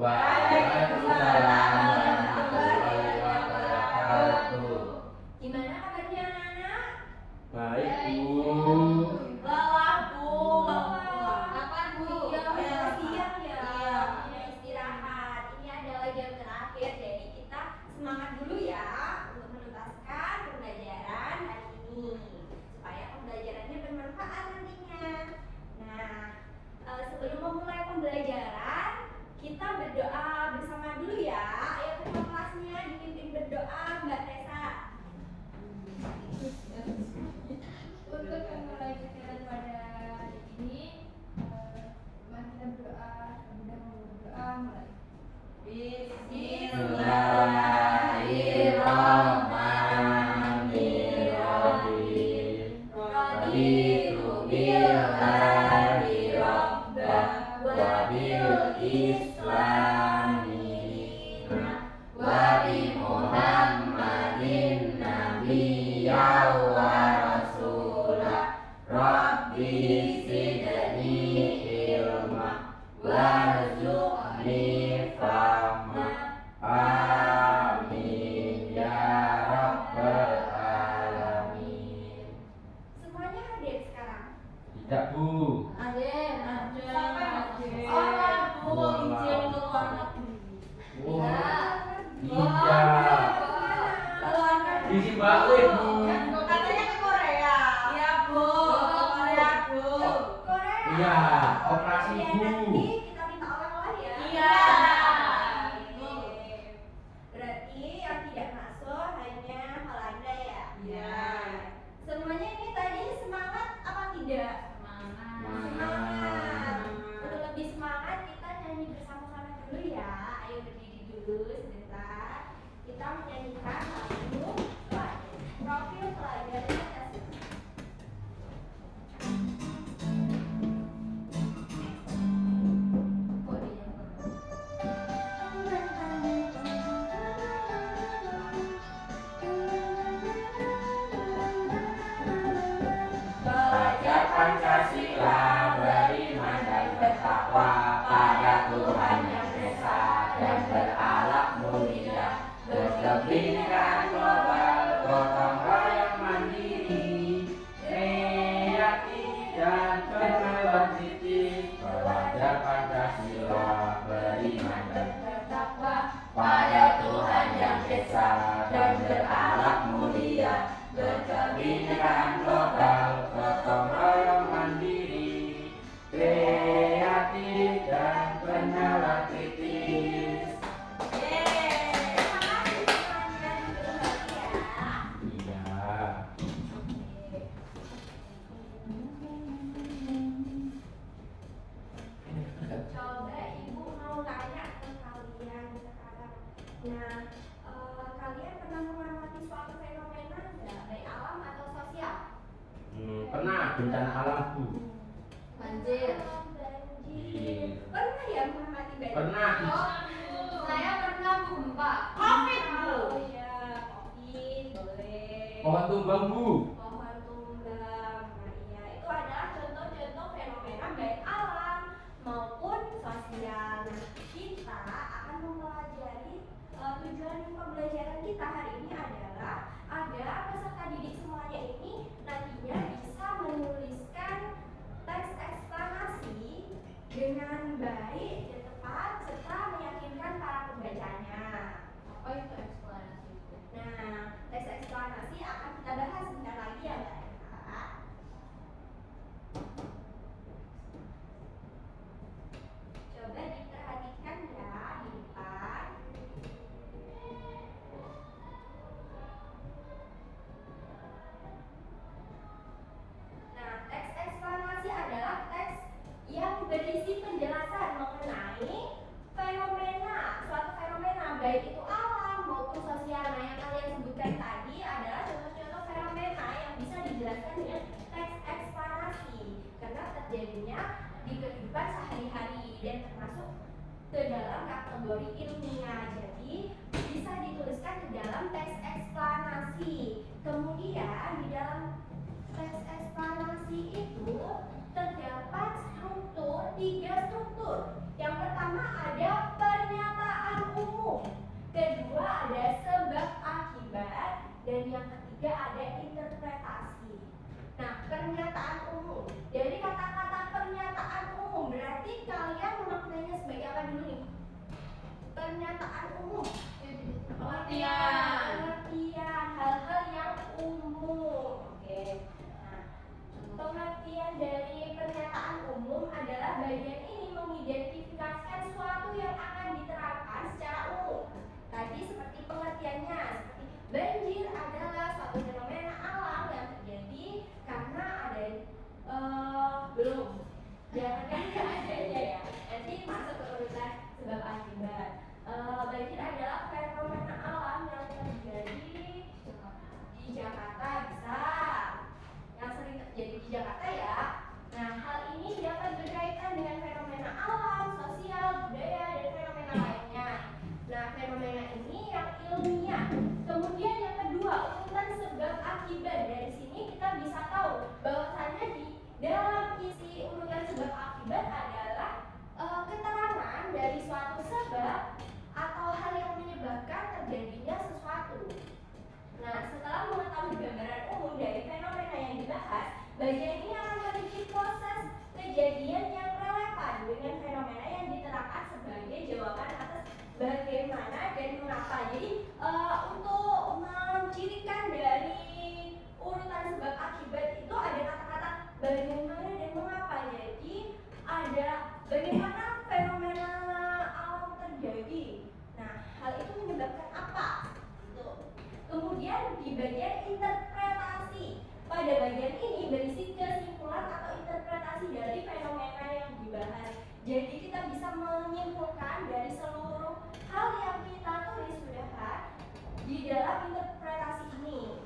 Waalaikumsalam warahmatullahi wabarakatuh. Gimana kabarnya anak-anak? Baik, Bu. Lelah, Bu. Kapan, Bu? Iya, siang ya. Iya, istirahat. Ini adalah jam terakhir, jadi kita semangat dulu ya untuk menuntaskan pembelajaran hari ini supaya pembelajarannya bermanfaat nantinya. Nah, sebelum memulai pembelajaran, kita berdoa bersama dulu ya. Ayo ketua kelasnya dipimpin berdoa, Mbak Tessa. Untuk memulai pelajaran pada hari ini, mari kita berdoa. Mudah berdoa mulai. Bismillahirrahmanirrahim. Raditu billahi rabban wa bil islami dinan wa bi Muhammadin nabiyyan wa rasulah. Rabbi zidni ilma warzuqni fahma. Amin ya rabbal alamin. Semuanya hadir sekarang? Tidak, Bu. Aden, Oh, Bu, izin ke luar negeri. Iya. Di Zimbabwe, Bu. Katanya ke Korea. Iya, Bu. Ke Korea, Bu. Korea. Iya, operasi, Ya, Bu. nanti kita minta oleh-oleh ya. Iya. Oke. Berarti yang tidak masuk hanya Holanda ya. Iya. Semuanya ini tadi semangat apa tidak? Semangat. Untuk lebih semangat kita nyanyi bersama-sama dulu ya. Ayo berdiri dulu sebentar. Kita menyanyikan lagu profil pelajar Pancasila. Belajar Pancasila, beriman dan bertakwa pada Tuhan Yang Esa dan berakhlak mulia, berkebinekaan global, gotong royong mandiri, kreatif dan inovatif. Belajar Pancasila, beriman dan bertakwa pada Tuhan Yang Esa dan berakhlak mulia, berkebinekaan global, gotong royong mandiri, kreatif dan penyala kritis. Iya. Coba Ibu mau tanya ke kalian sekarang. Nah, kalian pernah mengamati suatu fenomena nggak, baik alam atau sosial? Pernah bencana alam, Bu. Banjir. Banjir. Pernah ya mengamati banjir? Pernah. Saya pernah gempa. Covid, Bu. Oh iya, Covid boleh. Pohon tumbang, Bu. Pohon tumbang. Nah, iya, itu adalah contoh-contoh fenomena baik alam maupun sosial. Nah, kita akan mempelajari tujuan pembelajaran kita hari ini adalah agar peserta didik semuanya ini nantinya bisa menuliskan teks eksplanasi dengan baik dan tepat serta meyakinkan para pembacanya. Apa itu eksplanasi? Nah, teks eksplanasi akan kita bahas sebentar lagi ya, Mbak Eka. Coba diperhatikan ya di depan. Nah, teks eksplanasi adalah teks yang berisi penjelasan mengenai fenomena, suatu fenomena baik itu alam maupun sosial. Nah, yang kalian sebutkan tadi adalah contoh-contoh fenomena yang bisa dijelaskan dengan teks eksplanasi karena terjadinya di kehidupan sehari-hari dan termasuk ke dalam kategori ilmiah. Jadi bisa dituliskan ke dalam teks eksplanasi. Kemudian di dalam teks eksplanasi itu terdapat tiga struktur. Yang pertama ada pernyataan. bagian dari pernyataan umum adalah bagian ini mengidentifikasikan suatu yang akan diterapkan secara umum. Tadi seperti pengertiannya, seperti banjir adalah suatu fenomena alam yang terjadi karena ada belum jangan kan adanya ya, nanti masuk ke urutan sebab akibat. Banjir adalah fenomena alam yang terjadi di Jakarta, bisa yang sering terjadi di Jakarta ya. Nah, hal ini dapat berkaitan dengan fenomena alam, sosial, budaya, dan fenomena lainnya. Nah, fenomena ini yang ilmiah. Kemudian yang kedua, urutan sebab akibat. Dari sini kita bisa tahu bahwasannya di dalam isi urutan sebab akibat adalah keterangan dari suatu sebab atau hal yang menyebabkan terjadinya sesuatu. Nah, setelah mengetahui gambaran umum dari fenomena yang dibahas, bagian ini akan merinci proses kejadian yang relevan dengan fenomena yang diterapkan sebagai jawaban atas bagaimana dan mengapa. Jadi, untuk mencirikan dari urutan sebab akibat itu ada kata-kata bagaimana dan mengapa. Jadi, ada bagaimana fenomena alam terjadi. Nah, hal itu menyebabkan apa? Kemudian di bagian interpretasi, pada bagian ini berisi kesimpulan atau interpretasi dari fenomena yang dibahas. Jadi kita bisa menyimpulkan dari seluruh hal yang kita tulis sudah di dalam interpretasi ini.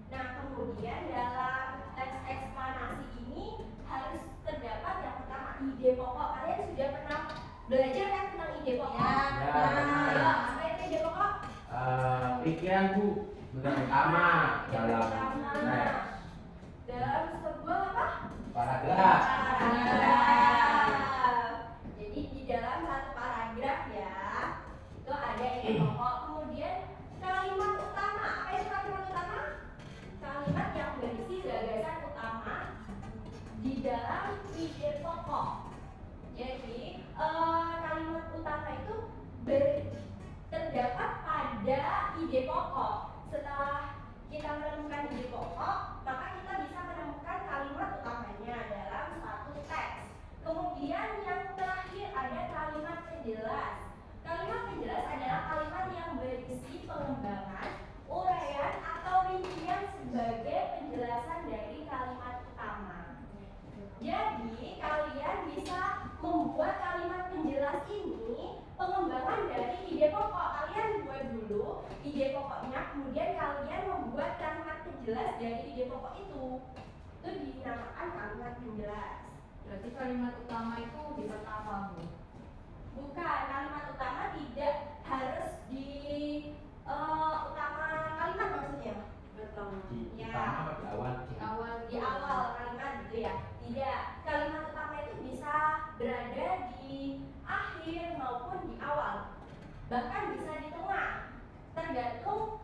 Nah, kemudian dalam teks eksplanasi ini harus terdapat yang pertama ide pokok. Kalian sudah pernah belajar kan tentang ide pokok? Ya. Apa itu ide pokok? Pikiran Bu, bukan utama dalam teks. Dalam sebuah apa? Paragraf. Jadi di dalam satu paragraf ya, itu ada ide pokok. Kemudian kalimat utama. Apa itu kalimat utama? Kalimat yang berisi gagasan utama di dalam ide pokok. Jadi kalimat utama itu terdapat pada ide pokok. Setelah kita menemukan ide pokok, maka kita bisa menemukan kalimat utamanya dalam suatu teks. Kemudian yang terakhir ada kalimat penjelas. Kalimat penjelas adalah kalimat yang berisi pengembangan, uraian atau rincian sebagai penjelasan dari kalimat utama. Jadi kalian bisa membuat kalimat penjelas ini pengembangan dari ide pokok. Kalian buat dulu ide pokoknya, kemudian kalian membuat kalimat penjelas dari ide pokok itu. Itu dinamakan kalimat penjelas. Berarti kalimat utama itu di pertama, Bu? Bukan, kalimat utama tidak harus di utama kalimat maksudnya. Betul. Di Ya. utama apa di awal? Di awal kalimat gitu ya. Tidak, kalimat utama itu bisa berada di akhir maupun di awal, bahkan bisa di tengah, tergantung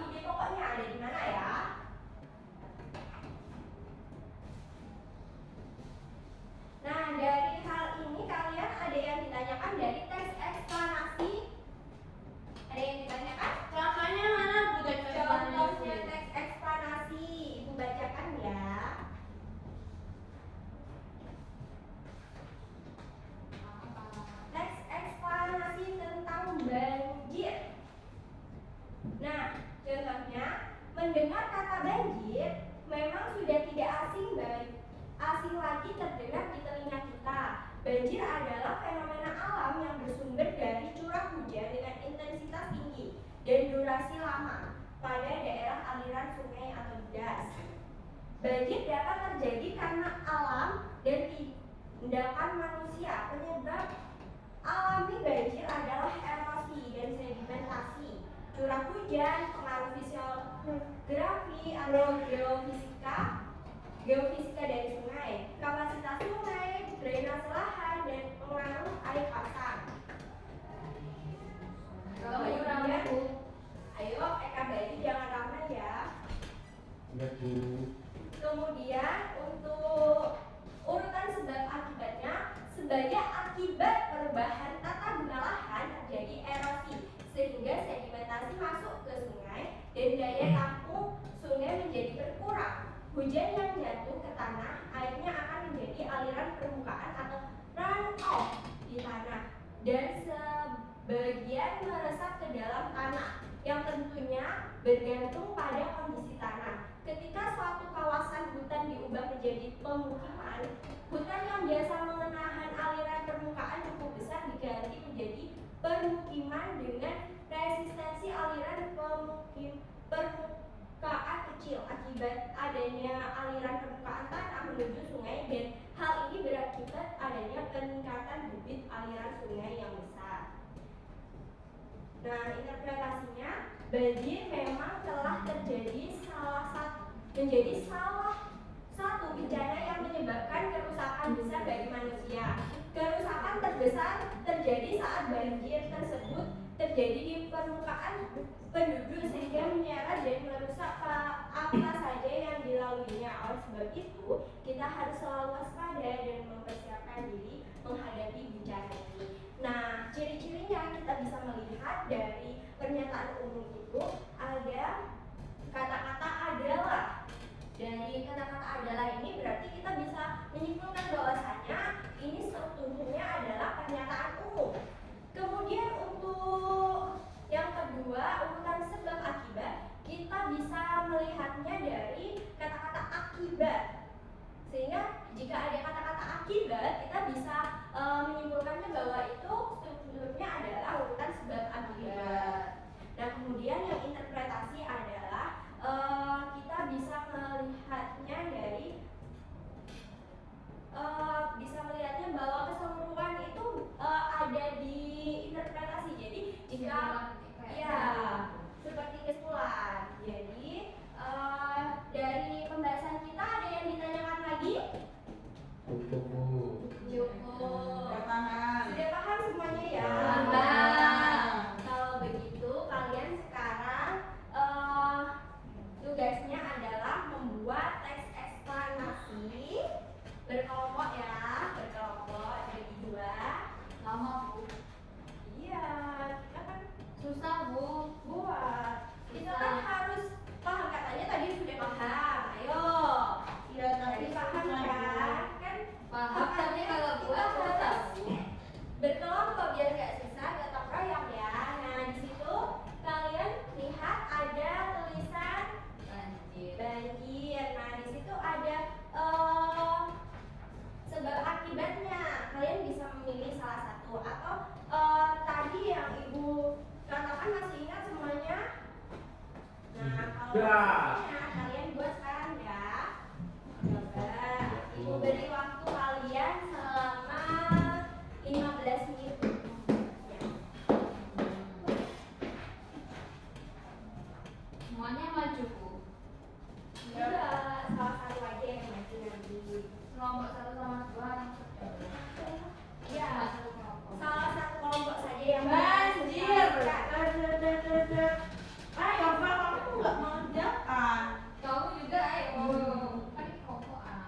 ide pokoknya ada di mana ya. Nah, dari hal ini kalian ada yang ditanyakan dari teks eksplanasi? Ada yang ditanyakan? Contohnya mana, Bu? Contohnya teks eksplanasi, Ibu bacakan ya. Teks eksplanasi tentang banjir. Nah, contohnya mendengar kata banjir memang sudah tidak asing lagi terdengar di telinga kita. Banjir adalah fenomena alam yang bersumber dari curah hujan dengan intensitas tinggi dan durasi lama pada daerah aliran sungai atau das. Banjir dapat terjadi karena alam dan tindakan manusia. Penyebab alami banjir adalah erosi dan sedimentasi, curah hujan, pengaruh fisiografi atau geofisika dari sungai, kapasitas sungai, drainase lahan, dan pengaruh air pasang. Kemudian, ayo Eka Bayu jangan ramai ya. Ya Bu. Kemudian untuk urutan sebab akibatnya, sebagai akibat perubahan tata guna lahan terjadi erosi sehingga sedimentasi masuk ke sungai dan daya tampung pemukiman, hutan yang biasa menahan aliran permukaan cukup besar diganti menjadi permukiman dengan resistensi aliran permukaan kecil akibat adanya aliran permukaan tanah menuju sungai, dan hal ini berakibat adanya peningkatan debit aliran sungai yang besar. Nah, interpretasinya, banjir memang telah menjadi salah satu bencana yang menyebabkan kerusakan besar bagi manusia. Kerusakan terbesar terjadi saat banjir tersebut terjadi di permukaan penduduk sehingga menyeret dan merusak apa saja yang dilaluinya. Oleh sebab itu, kita harus selalu waspada dan mempersiapkan diri menghadapi bencana ini. Nah, ciri-cirinya kita bisa melihat dari pernyataan umum itu ada kata-kata adalah. Dari kata-kata adalah ini berarti kita bisa menyimpulkan bahwasanya ini strukturnya adalah pernyataan umum. Kemudian untuk yang kedua, urutan sebab akibat, kita bisa melihatnya dari kata-kata akibat. Sehingga jika ada kata-kata akibat, kita bisa menyimpulkannya bahwa itu strukturnya adalah urutan sebab akibat. Nah, kemudian yang interpretasi adalah kita bisa melihatnya dari bahwa keseluruhan itu ada di interpretasi. Jadi jika ya seperti kesimpulan. Jadi dari pembahasan kita ada yang ditanyakan lagi? Cukup Bu. Cukup. Paham. Sudah paham semuanya ya? Kalau begitu kalian sekarang tugasnya adalah membuat teks eksplanasi berkelompok ya, berkelompok bagi dua. Lama Bu. Iya, kita kan Susah Bu. buat. Kita kan harus paham, katanya tadi sudah paham. Ayo. Iya Tadi paham kan? Kan Paham tapi kalau buat susah Bu. berkelompok biar gak susah, gotong royong ya. Nah, di situ kalian lihat ada tulisan Banjir. banjir. Nah, di situ ada sebab akibatnya. Kalian bisa memilih salah satu atau tadi yang Ibu katakan masih ingat semuanya? Nah, kalau Ya. misalnya kalian buat sekarang ya. Coba Ibu beri waktu kalian selama 15 menit. Ya. Semuanya maju Bu. Enggak, salah satu aja yang maju nanti. Kelompok 1 sama 2. Ya, Satu kelompok. salah satu kelompok saja yang Banjir. Ayo, kamu nggak mau jawab. Kamu juga ayo. Kan kelompokan.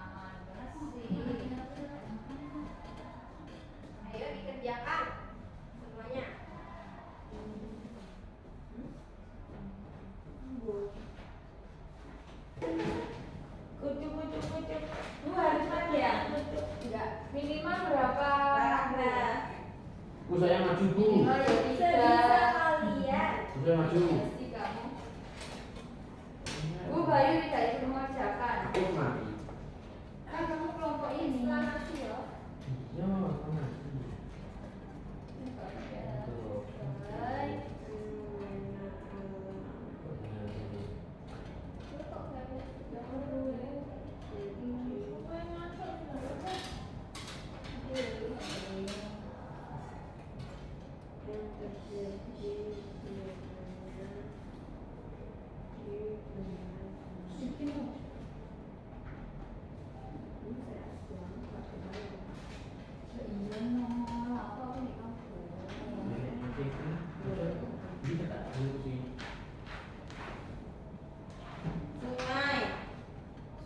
Bersih. Ayo dikerjakan semuanya. Kucuk. Lu harus maju ya? Enggak. Minimal berapa? Paragraf. Bu saya maju Bu. Minimal ya Sebisa kalian. Bu saya maju. Pasti kamu. Bu Bayu tidak ikut mengerjakan. Aku mati. Kan kamu kelompok ini. Eksplanasi ya. Iya, aku mati. Baik.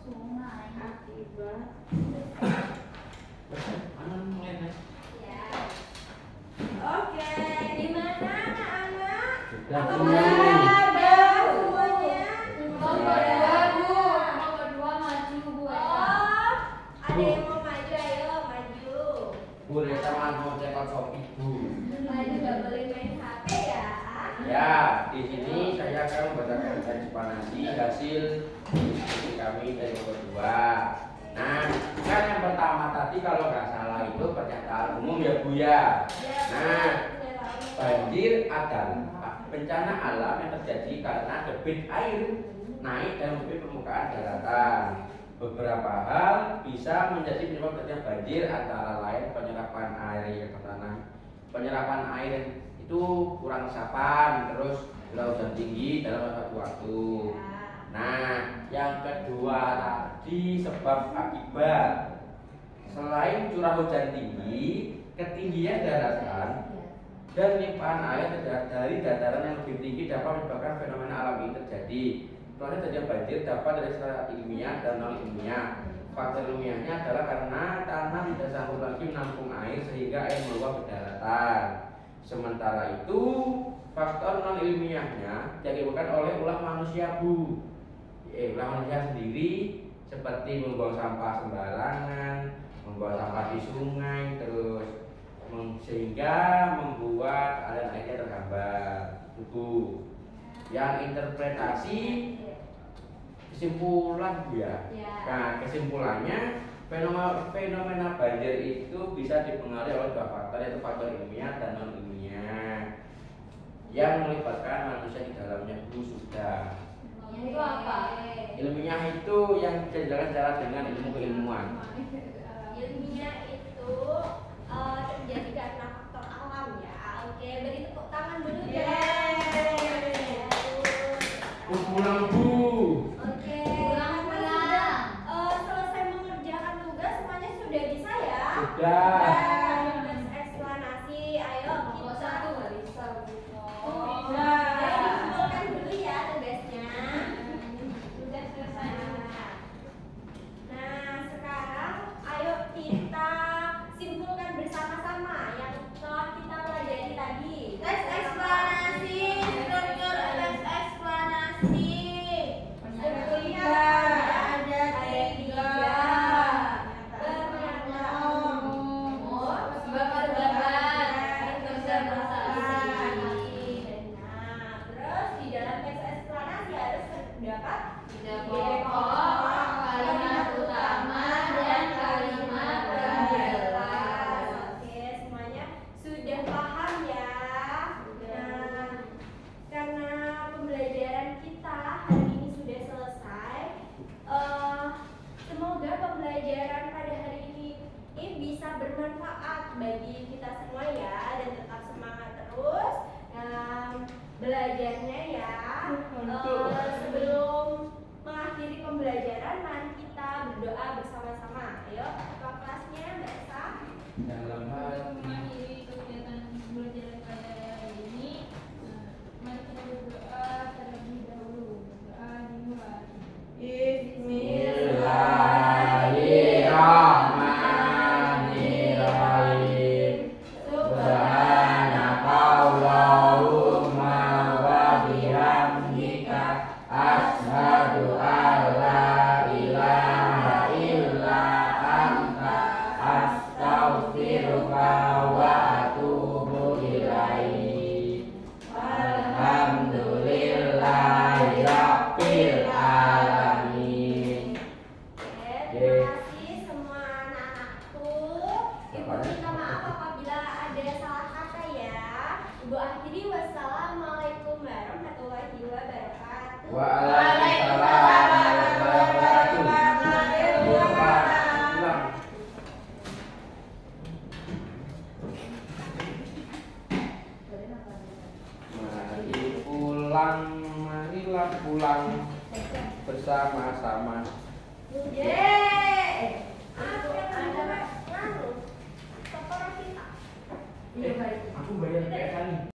Sungai. Ya. Oke, gimana anak-anak? Sudah, Apa Bu. ada semuanya? Kelompok 2 Bu. Kelompok 2 maju Bu. Oh, ada yang mau maju, ayo maju. Bu Rita mau cekot Shopee Bu. Maju nggak boleh main HP ya. Ya, di sini saya akan membacakan eksplanasi hasil diskusi kami dari kedua. Oke. Nah, kan yang pertama tadi kalau nggak salah itu pernyataan umum ya Bu ya. Nah, banjir adalah bencana alam yang terjadi karena debit air naik dan debit permukaan daratan. Beberapa hal bisa menjadi penyebab terjadinya banjir, antara lain penyerapan air ke tanah, penyerapan air itu kurang resapan, terus curah hujan tinggi dalam satu waktu. Nah, yang kedua tadi sebab akibat. Selain curah hujan tinggi, ketinggian daratan dan limpahan air dari dataran yang lebih tinggi dapat menyebabkan fenomena alam ini terjadi. Proses terjadinya banjir dapat dari secara ilmiah dan non ilmiah. Faktor ilmiahnya adalah karena tanah tidak sanggup lagi menampung air sehingga air meluap ke daratan. Sementara itu, faktor non ilmiahnya diakibatkan oleh ulah manusia Bu. Ulah manusia sendiri seperti membuang sampah sembarangan, membuang sampah di sungai, terus sehingga membuat aliran airnya terhambat. Bu, yang interpretasi kesimpulan Bu ya. Nah, kesimpulannya fenomena banjir itu bisa dipengaruhi oleh dua faktor, yaitu faktor ilmiah dan non ilmiah yang melibatkan manusia di dalamnya. Bu sudah. Itu apa? Ilmiah Ilmiah itu yang bisa dijelaskan secara dengan ilmu keilmuan. itu terjadi karena faktor alam ya. Oke, beri tepuk tangan dulu ya. Pulang Bu. Oke, Pulang. selesai mengerjakan tugas semuanya sudah bisa ya? Sudah. Tugas eksplanasi, ayo Kelompok kita. satu nggak bisa gitu. Ayo dikumpulkan dulu ya tugasnya. Sudah selesai. Nah, sekarang ayo kita simpulkan bersama-sama yang telah kita pelajari tadi. Teks eksplanasi, struktur teks eksplanasi. Strukturnya ada tiga. Nah, terus di dalam teks eksplanasi harus terdapat Ide pokok, kalimat utama, dan kalimat penjelas. Oke, semuanya sudah paham ya. Nah, karena pembelajaran kita hari ini sudah selesai, semoga pembelajaran pada hari ini bisa bermanfaat bagi kita semua ya, dan tetap semangat terus belajarnya ya. Sebelum mengakhiri pembelajaran, mari kita berdoa bersama-sama. Ayo, ketua kelasnya Mbak Esa. Dalam hal Mengakhiri kegiatan belajar pada hari ini, mari kita berdoa terlebih dahulu. Berdoa dimulai. Bismillahirrahmanirrahim. Subhanakallahumma wa bihamdika asyhadu an la ilaha illa anta astaghfiruka wa atubu ilaik. Alhamdulillahirabbil alamin. Terima kasih semua anak-anakku. Ibu minta maaf apabila ada salah kata ya. Ibu akhiri, wassalamualaikum warahmatullahi wabarakatuh. Waalaikumsalam warahmatullahi wabarakatuh. Pulang. Mari pulang, marilah pulang bersama-sama. Yeay. Ada nganu. Sekolah kita. Aku bayar kayak kali.